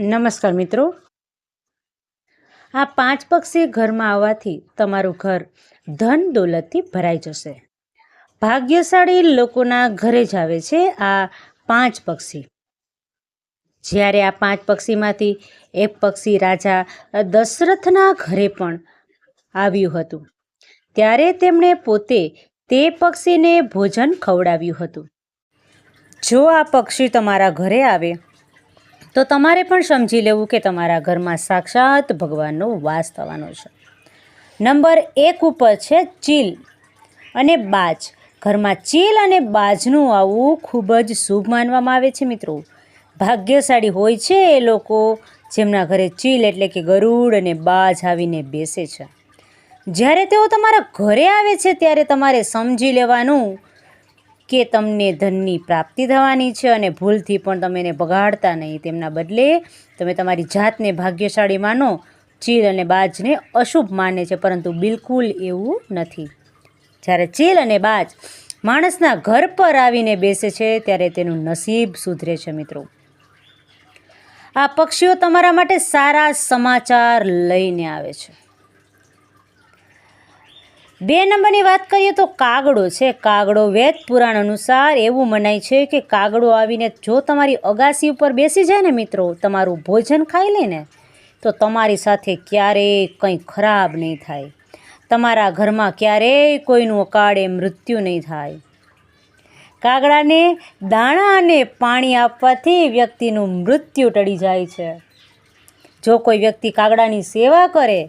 નમસ્કાર મિત્રો, આ 5 પક્ષી ઘરમાં આવવાથી તમારું ઘર ધન દોલતથી ભરાઈ જશે. ભાગ્યશાળી લોકોના ઘરે જ આવે છે આ 5 પક્ષી. જ્યારે આ 5 પક્ષીમાંથી એક પક્ષી રાજા દશરથના ઘરે પણ આવ્યું હતું, ત્યારે તેમણે પોતે તે પક્ષીને ભોજન ખવડાવ્યું હતું. જો આ પક્ષી તમારા ઘરે આવે તો તમારે પણ સમજી લેવું કે તમારા ઘરમાં સાક્ષાત ભગવાનનો વાસ થવાનો છે. નંબર 1 ઉપર છે ચીલ અને બાજ. ઘરમાં ચીલ અને બાજનું આવવું ખૂબ જ શુભ માનવામાં આવે છે મિત્રો. ભાગ્યશાળી હોય છે એ લોકો જેમના ઘરે ચીલ એટલે કે ગરુડ અને બાજ આવીને બેસે છે. જ્યારે તેઓ તમારા ઘરે આવે છે ત્યારે તમારે સમજી લેવાનું કે તમને ધનની પ્રાપ્તિ થવાની છે અને ભૂલથી પણ તમે એને બગાડતા નહીં. તેમના બદલે તમે તમારી જાતને ભાગ્યશાળી માનો. ચીલ અને બાજને અશુભ માને છે, પરંતુ બિલકુલ એવું નથી. જ્યારે ચીલ અને બાજ માણસના ઘર પર આવીને બેસે છે ત્યારે તેનું નસીબ સુધરે છે મિત્રો. આ પક્ષીઓ તમારા માટે સારા સમાચાર લઈને આવે છે. 2 નંબરની વાત કરીએ તો કાગડો છે. કાગડો વેદ પુરાણ અનુસાર એવું મનાય છે કે કાગડો આવીને જો તમારી અગાસી ઉપર બેસી જાય ને મિત્રો, તમારું ભોજન ખાઈ લે ને, તો તમારી સાથે ક્યારેય કંઈ ખરાબ નહીં થાય. તમારા ઘરમાં ક્યારેય કોઈનું અકાળે મૃત્યુ નહીં થાય. કાગડાને દાણા અને પાણી આપવાથી વ્યક્તિનું મૃત્યુ ટળી જાય છે. જો કોઈ વ્યક્તિ કાગડાની સેવા કરે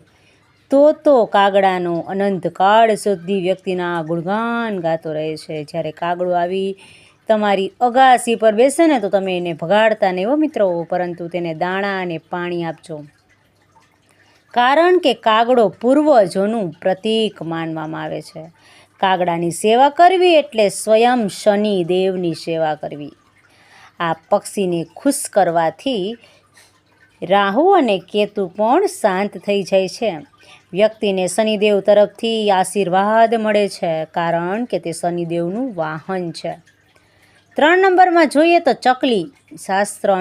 તો કાગડાનો અનંતકાળ સુધી વ્યક્તિના ગુણગાન ગાતો રહે છે. જ્યારે કાગડો આવી તમારી અગાસી પર બેસે ને તો તમે એને ભગાડતા નહીં હો મિત્રો, પરંતુ તેને દાણા અને પાણી આપજો. કારણ કે કાગડો પૂર્વજોનું પ્રતીક માનવામાં આવે છે. કાગડાની સેવા કરવી એટલે સ્વયં શનિ દેવની સેવા કરવી. આ પક્ષીને ખુશ કરવાથી રાહુ અને કેતુ પણ શાંત થઈ જાય છે. વ્યક્તિને શનિદેવ તરફથી આશીર્વાદ મળે છે, કારણ કે તે શનિદેવનું વાહન છે. 3 નંબરમાં જોઈએ તો ચકલી. શાસ્ત્રો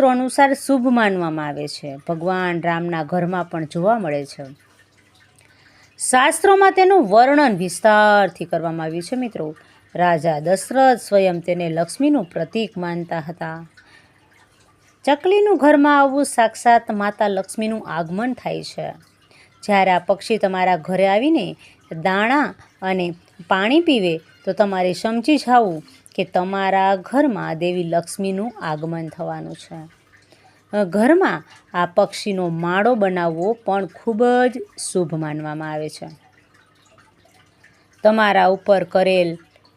અનુસાર શુભ માનવામાં આવે છે. ભગવાન રામના ઘરમાં પણ જોવા મળે છે. શાસ્ત્રોમાં તેનું વર્ણન વિસ્તારથી કરવામાં આવ્યું છે મિત્રો. રાજા દશરથ સ્વયં તેને લક્ષ્મીનું પ્રતીક માનતા હતા. ચકલીનું ઘરમાં આવવું સાક્ષાત માતા લક્ષ્મીનું આગમન થાય છે. જ્યારે આ પક્ષી તમારા ઘરે આવીને દાણા અને પાણી પીવે તો તમારે સમજી જવું કે તમારા ઘરમાં દેવી લક્ષ્મીનું આગમન થવાનું છે. ઘરમાં આ પક્ષીનો માળો બનાવવો પણ ખૂબ જ શુભ માનવામાં આવે છે. તમારા ઉપર કરેલ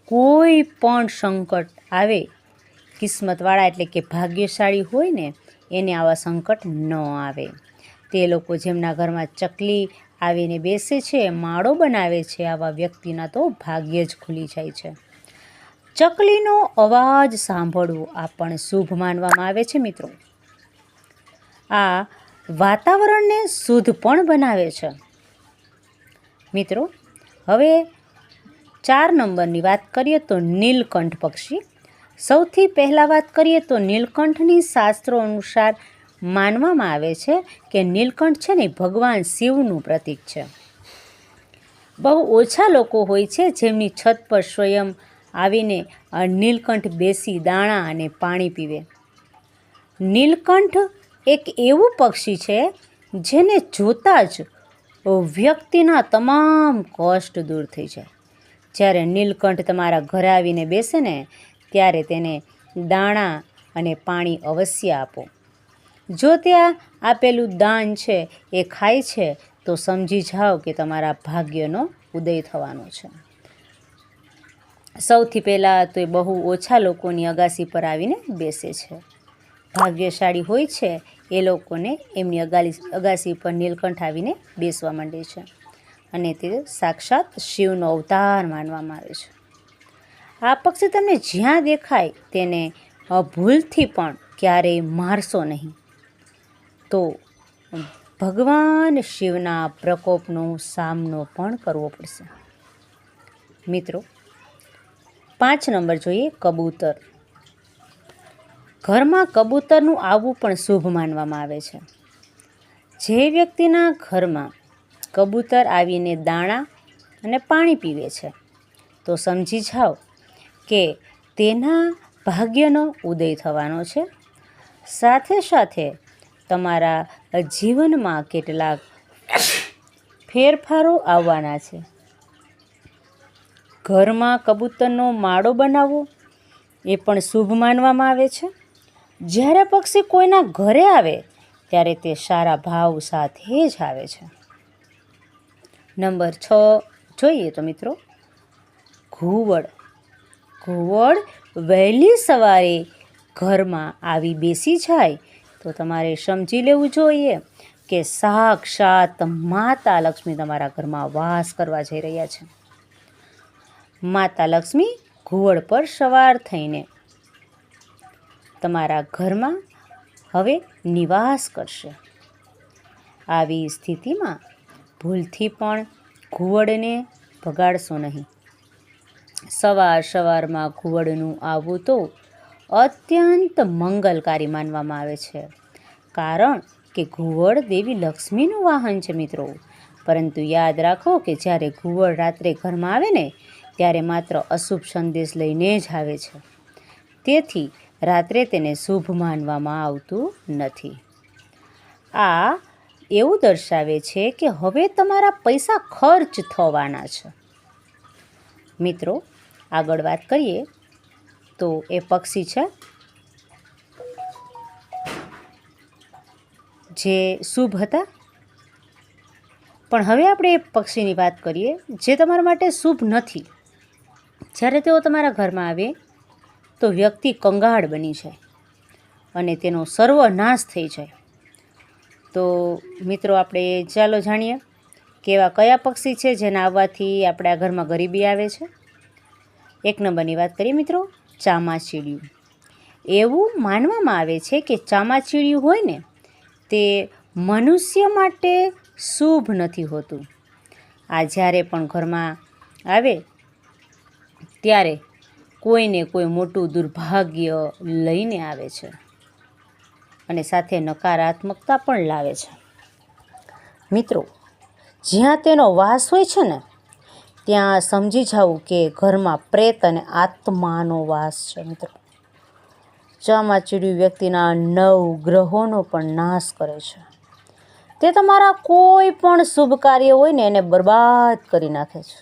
કોઈ પણ સંકટ આવે, કિસ્મતવાળા એટલે કે ભાગ્યશાળી હોય ને એને આવા સંકટ ન આવે. તે લોકો જેમના ઘરમાં ચકલી આવીને બેસે છે, માળો બનાવે છે, આવા વ્યક્તિના તો ભાગ્ય જ ખુલી જાય છે. ચકલીનો અવાજ સાંભળવો આ પણ શુભ માનવામાં આવે છે મિત્રો. આ વાતાવરણને શુદ્ધ પણ બનાવે છે મિત્રો. હવે 4 નંબરની વાત કરીએ તો નીલકંઠ પક્ષી. સૌથી પહેલાં વાત કરીએ તો નીલકંઠની શાસ્ત્રો અનુસાર માનવામાં આવે છે કે નીલકંઠ છે ને ભગવાન શિવનું પ્રતીક છે. બહુ ઓછા લોકો હોય છે જેમની છત પર સ્વયં આવીને નીલકંઠ બેસી દાણા અને પાણી પીવે. નીલકંઠ એક એવું પક્ષી છે જેને જોતાં જ વ્યક્તિના તમામ કષ્ટ દૂર થઈ જાય. જ્યારે નીલકંઠ તમારા ઘરે આવીને બેસે ને ત્યારે તેને દાણા અને પાણી અવશ્ય આપો. જો ત્યાં આપેલું દાન છે એ ખાય છે તો સમજી જાઓ કે તમારા ભાગ્યનો ઉદય થવાનો છે. સૌથી પહેલાં તો એ બહુ ઓછા લોકોની અગાસી પર આવીને બેસે છે. ભાગ્યશાળી હોય છે એ લોકોને એમની અગાસી પર નીલકંઠ આવીને બેસવા માંડે છે અને તે સાક્ષાત શિવનો અવતાર માનવામાં આવે છે. આ પક્ષી તમને જ્યાં દેખાય તેને ભૂલથી પણ ક્યારેય મારશો નહીં, તો ભગવાન શિવના પ્રકોપનો સામનો પણ કરવો પડશે મિત્રો. 5 નંબર જોઈએ કબૂતર. ઘરમાં કબૂતરનું આવવું પણ શુભ માનવામાં આવે છે. જે વ્યક્તિના ઘરમાં કબૂતર આવીને દાણા અને પાણી પીવે છે તો સમજી જાઓ કે તેના ભાગ્યનો ઉદય થવાનો છે. સાથે સાથે તમારા જીવનમાં કેટલાક ફેરફારો આવવાના છે. ઘરમાં કબૂતરનો માળો બનાવવો એ પણ શુભ માનવામાં આવે છે. જ્યારે પક્ષી કોઈના ઘરે આવે ત્યારે તે સારા ભાવ સાથે જ આવે છે. નંબર 6 જોઈએ તો મિત્રો, ઘુવડ. ઘુવડ વહેલી સવારે ઘરમાં આવી બેસી જાય તો તમારે સમજી લેવું જોઈએ કે સાક્ષાત માતા લક્ષ્મી તમારા ઘરમાં વાસ કરવા જઈ રહ્યા છે. માતા લક્ષ્મી ઘુવડ પર સવાર થઈને તમારા ઘરમાં હવે નિવાસ કરશે. આવી સ્થિતિમાં ભૂલથી પણ ઘુવડને ભગાડશો નહીં. સવારમાં ઘુવડનું આવવું તો અત્યંત મંગલકારી માનવામાં આવે છે, કારણ કે ઘુવડ દેવી લક્ષ્મીનું વાહન છે મિત્રો. પરંતુ યાદ રાખો કે જ્યારે ઘુવડ રાત્રે ઘરમાં આવે ને ત્યારે માત્ર અશુભ સંદેશ લઈને જ આવે છે. તેથી રાત્રે તેને શુભ માનવામાં આવતું નથી. આ એવું દર્શાવે છે કે હવે તમારા પૈસા ખર્ચ થવાના છે. મિત્રો, આગળ વાત કરીએ તો એ પક્ષી છે જે શુભ હતા. પણ હવે આપણે એ પક્ષીની વાત કરીએ જે તમારા માટે શુભ નથી. જ્યારે તેઓ તમારા ઘરમાં આવે તો વ્યક્તિ કંગાળ બની જાય અને તેનો સર્વનાશ થઈ જાય. તો મિત્રો, આપણે ચાલો જાણીએ કેવા કયા પક્ષી છે જેના આવવાથી આપણા ઘરમાં ગરીબી આવે છે. 1 નંબરની વાત કરીએ મિત્રો, ચામાચીડિયું. એવું માનવામાં આવે છે કે ચામાચીડિયું હોય ને તે મનુષ્ય માટે શુભ નથી હોતું. આ જ્યારે પણ ઘરમાં આવે ત્યારે કોઈને કોઈ મોટું દુર્ભાગ્ય લઈને આવે છે અને સાથે નકારાત્મકતા પણ લાવે છે. મિત્રો, જ્યાં તેનો વાસ હોય છે ને ત્યાં સમજી જવું કે ઘરમાં પ્રેત અને આત્માનો વાસ છે. મિત્રો, ચામાચીડિયું વ્યક્તિના 9 ગ્રહોનો પણ નાશ કરે છે. તે તમારા કોઈ પણ શુભ કાર્ય હોય ને એને બરબાદ કરી નાખે છે.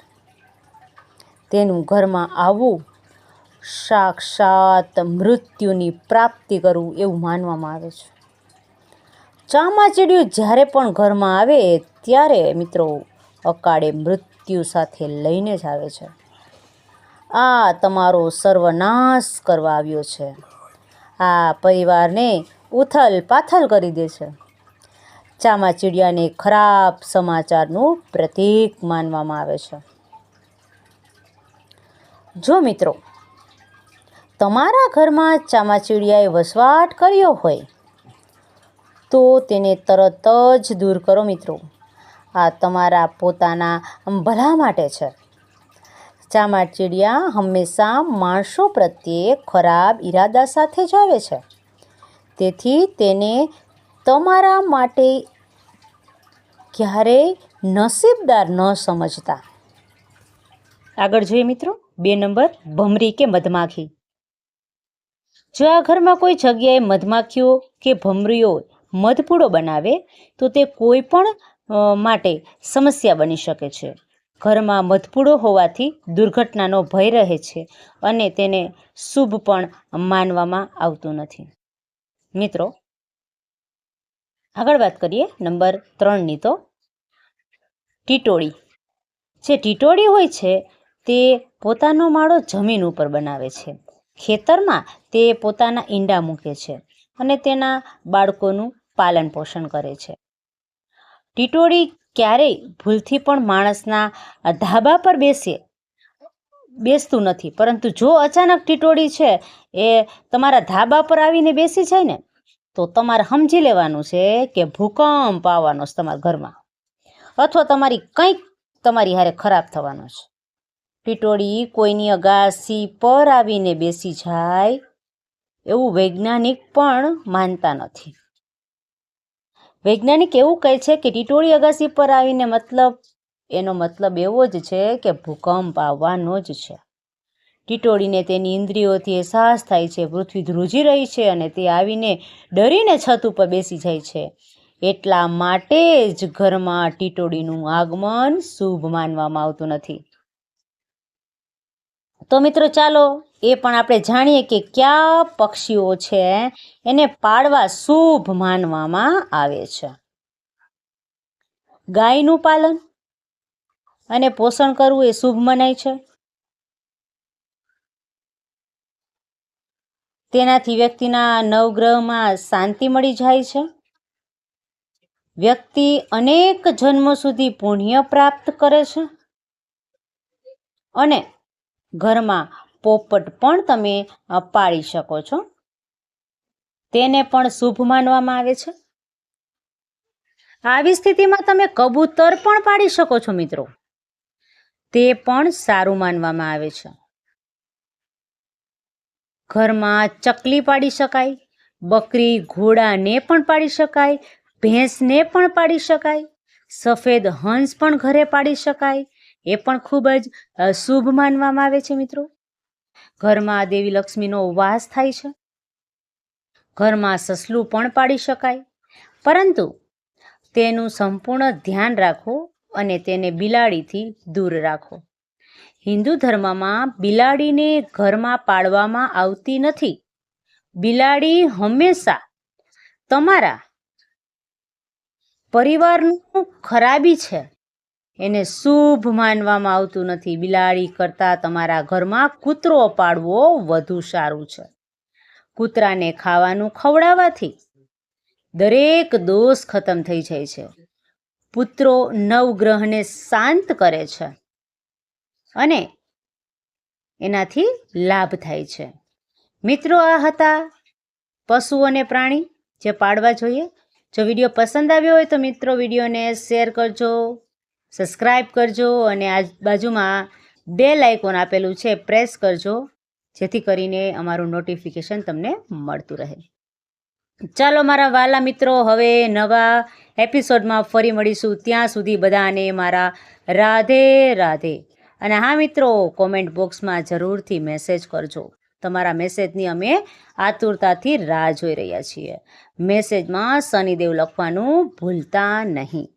તેનું ઘરમાં આવવું સાક્ષાત મૃત્યુની પ્રાપ્તિ કરવું એવું માનવામાં આવે છે. ચામાચીડિયું જ્યારે પણ ઘરમાં આવે ત્યારે મિત્રો અકાળે મૃત્યુ સાથે લઈને જ આવે છે. આ તમારો સર્વનાશ કરવા આવ્યો છે. આ પરિવારને ઉથલ પાથલ કરી દે છે. ચામાચીડિયાને ખરાબ સમાચારનું પ્રતીક માનવામાં આવે છે. જો મિત્રો તમારા ઘરમાં ચામાચીડિયાએ વસવાટ કર્યો હોય તો તેને તરત જ દૂર કરો મિત્રો. આ તમારા પોતાના ભલા માટે છે. ચામાચીડિયા હંમેશા માણસો પ્રત્યે ખરાબ ઈરાદા સાથે જ આવે છે. તેથી તેને તમારા માટે ક્યારેય નસીબદાર ન સમજતા. આગળ જોઈએ મિત્રો, 2 નંબર, ભમરી કે મધમાખી. જો આ ઘરમાં કોઈ જગ્યાએ મધમાખીઓ કે ભમરીઓ મધપૂડો બનાવે તો તે કોઈ પણ માટે સમસ્યા બની શકે છે. ઘરમાં મધપૂડો હોવાથી દુર્ઘટનાનો ભય રહે છે અને તેને શુભ પણ માનવામાં આવતું નથી. મિત્રો, આગળ વાત કરીએ નંબર 3ની તો ટીટોળી. જે ટીટોળી હોય છે તે પોતાનો માળો જમીન ઉપર બનાવે છે. ખેતરમાં તે પોતાના ઈંડા મૂકે છે અને તેના બાળકોનું પાલન પોષણ કરે છે. ટીટોળી ક્યારેય ભૂલથી પણ માણસના ધાબા પર બેસતું નથી. પરંતુ જો અચાનક ટીટોળી છે એ તમારા ધાબા પર આવીને બેસી જાય ને તો તમારે સમજી લેવાનું છે કે ભૂકંપ આવવાનો છે તમારા ઘરમાં, અથવા કંઈક તમારી હારે ખરાબ થવાનો છે. ટીટોળી કોઈની અગાસી પર આવીને બેસી જાય એવું વૈજ્ઞાનિક પણ માનતા નથી. વૈજ્ઞાનિક એવું કહે છે કે ટીટોળી અગાસી પર આવીને એનો મતલબ એવો જ છે કે ભૂકંપ આવવાનો જ છે. ટીટોળીને તેની ઇન્દ્રિયોથી અહેસાસ થાય છે પૃથ્વી ધ્રુજી રહી છે અને તે આવીને ડરીને છત ઉપર બેસી જાય છે. એટલા માટે જ ઘરમાં ટીટોળીનું આગમન શુભ માનવામાં આવતું નથી. તો મિત્રો ચાલો એ પણ આપણે જાણીએ કે કયા પક્ષીઓ છે એને પાળવા શુભ માનવામાં આવે છે. ગાયનું પાલન અને પોષણ કરવું એ શુભ મનાય છે. તેનાથી વ્યક્તિના નવગ્રહમાં શાંતિ મળી જાય છે. વ્યક્તિ અનેક જન્મો સુધી પુણ્ય પ્રાપ્ત કરે છે. અને ઘરમાં પોપટ પણ તમે પાળી શકો છો. તેને પણ શુભ માનવામાં આવે છે. આવી સ્થિતિમાં તમે કબૂતર પણ પાળી શકો છો મિત્રો. તે પણ સારું માનવામાં આવે છે. ઘરમાં ચકલી પાડી શકાય, બકરી ઘોડાને પણ પાડી શકાય, ભેંસને પણ પાડી શકાય, સફેદ હંસ પણ ઘરે પાડી શકાય. એ પણ ખૂબ જ શુભ માનવામાં આવે છે મિત્રો. ઘરમાં દેવી લક્ષ્મીનો વાસ થાય છે. ઘરમાં સસલું પણ પાડી શકાય, પરંતુ તેનું સંપૂર્ણ ધ્યાન રાખો અને તેને બિલાડીથી દૂર રાખો. હિન્દુ ધર્મમાં બિલાડીને ઘરમાં પાળવામાં આવતી નથી. બિલાડી હંમેશા તમારા પરિવારનું ખરાબી છે, એને શુભ માનવામાં આવતું નથી. બિલાડી કરતાં તમારા ઘરમાં કૂતરો પાળવો વધુ સારું છે. કૂતરાને ખાવાનું ખવડાવવાથી દરેક દોષ ખતમ થઈ જાય છે. પુત્રો નવગ્રહને શાંત કરે છે અને એનાથી લાભ થાય છે. મિત્રો, આ હતા પશુ અને પ્રાણી જે પાળવા જોઈએ. જો વિડીયો પસંદ આવ્યો હોય તો મિત્રો વિડીયોને શેર કરજો, સબસ્ક્રાઈબ કરજો અને આ બાજુમાં બેલ આઇકોન આપેલું છે પ્રેસ કરજો, જેથી કરીને અમારું નોટિફિકેશન તમને મળતું રહે. ચાલો મારા વાલા મિત્રો, હવે નવા એપિસોડમાં ફરી મળીશું. ત્યાં સુધી બધાને મારા રાધે રાધે. અને હા મિત્રો, કોમેન્ટ બોક્સમાં જરૂરથી મેસેજ કરજો. તમારા મેસેજની અમે આતુરતાથી રાહ જોઈ રહ્યા છીએ. મેસેજમાં શનિદેવ લખવાનું ભૂલતા નહીં.